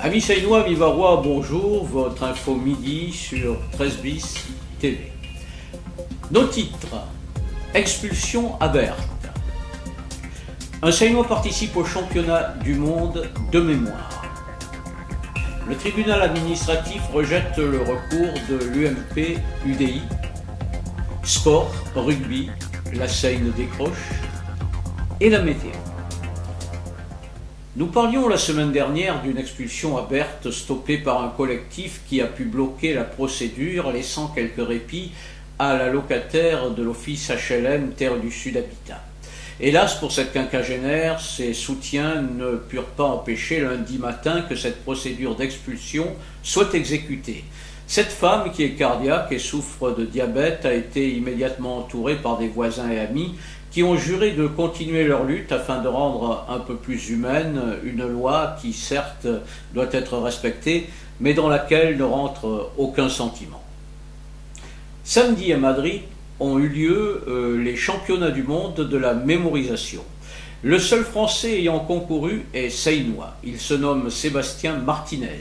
Amis Seinois, amis Varois, bonjour, votre info midi sur 13 bis TV. Nos titres: expulsion à Berthe. Un Seinois participe au championnat du monde de mémoire. Le tribunal administratif rejette le recours de l'UMP UDI. Sport, rugby, la Seine décroche. Et la météo. Nous parlions la semaine dernière d'une expulsion à Berthe stoppée par un collectif qui a pu bloquer la procédure, laissant quelques répits à la locataire de l'office HLM Terre du Sud Habitat. Hélas, pour cette quinquagénaire, ses soutiens ne purent pas empêcher lundi matin que cette procédure d'expulsion soit exécutée. Cette femme, qui est cardiaque et souffre de diabète, a été immédiatement entourée par des voisins et amis qui ont juré de continuer leur lutte afin de rendre un peu plus humaine une loi qui, certes, doit être respectée, mais dans laquelle ne rentre aucun sentiment. Samedi à Madrid ont eu lieu les championnats du monde de la mémorisation. Le seul Français ayant concouru est Seinois. Il se nomme Sébastien Martinez.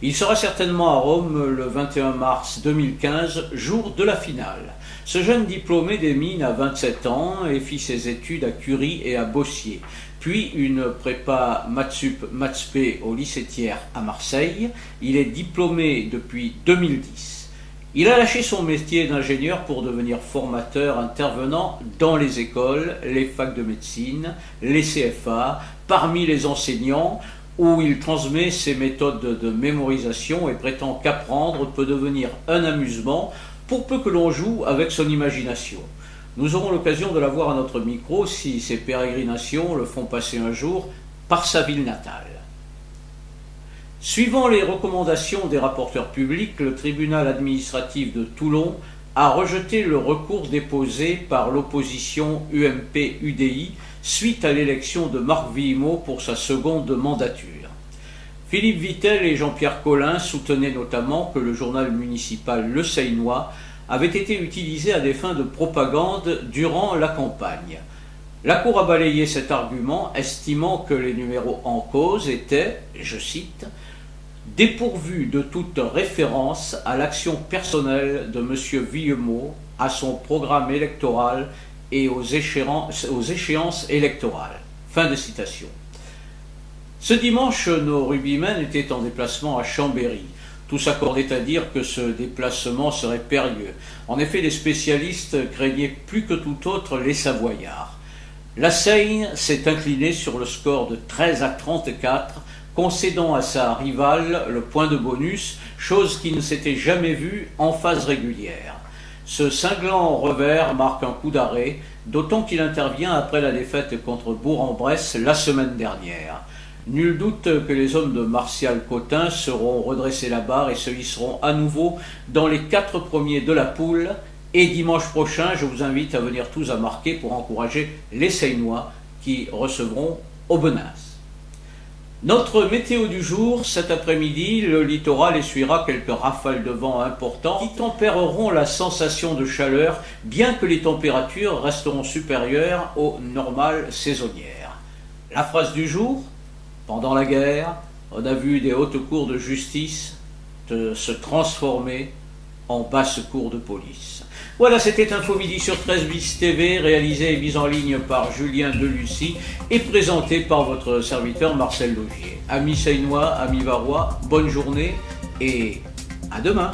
Il sera certainement à Rome le 21 mars 2015, jour de la finale. Ce jeune diplômé des mines a 27 ans et fit ses études à Curie et à Bossier, puis une prépa Maths-P au lycée Thiers à Marseille. Il est diplômé depuis 2010. Il a lâché son métier d'ingénieur pour devenir formateur intervenant dans les écoles, les facs de médecine, les CFA, parmi les enseignants, où il transmet ses méthodes de mémorisation et prétend qu'apprendre peut devenir un amusement pour peu que l'on joue avec son imagination. Nous aurons l'occasion de la voir à notre micro si ses pérégrinations le font passer un jour par sa ville natale. Suivant les recommandations des rapporteurs publics, le tribunal administratif de Toulon a rejeté le recours déposé par l'opposition UMP-UDI suite à l'élection de Marc Villemot pour sa seconde mandature. Philippe Vittel et Jean-Pierre Collin soutenaient notamment que le journal municipal Le Seinois avait été utilisé à des fins de propagande durant la campagne. La Cour a balayé cet argument, estimant que les numéros en cause étaient, je cite, « dépourvus de toute référence à l'action personnelle de M. Villemot, à son programme électoral et aux échéances électorales. » Fin de citation. Ce dimanche, nos rugbymen étaient en déplacement à Chambéry. Tous s'accordaient à dire que ce déplacement serait périlleux. En effet, les spécialistes craignaient plus que tout autre les Savoyards. La Seine s'est inclinée sur le score de 13-34, concédant à sa rivale le point de bonus, chose qui ne s'était jamais vue en phase régulière. Ce cinglant revers marque un coup d'arrêt, d'autant qu'il intervient après la défaite contre Bourg-en-Bresse la semaine dernière. Nul doute que les hommes de Martial Cotin seront redressés la barre et se hisseront à nouveau dans les 4 premiers de la poule. Et dimanche prochain, je vous invite à venir tous à marquer pour encourager les Seinois qui recevront Aubenas. Notre météo du jour, cet après-midi, le littoral essuiera quelques rafales de vent importantes qui tempéreront la sensation de chaleur, bien que les températures resteront supérieures aux normales saisonnières. La phrase du jour: pendant la guerre, on a vu des hautes cours de justice se transformer en basses cours de police. Voilà, c'était Info Midi sur 13 bis TV, réalisé et mis en ligne par Julien Delucy et présenté par votre serviteur Marcel Logier. Amis Seinois, amis Varois, bonne journée et à demain.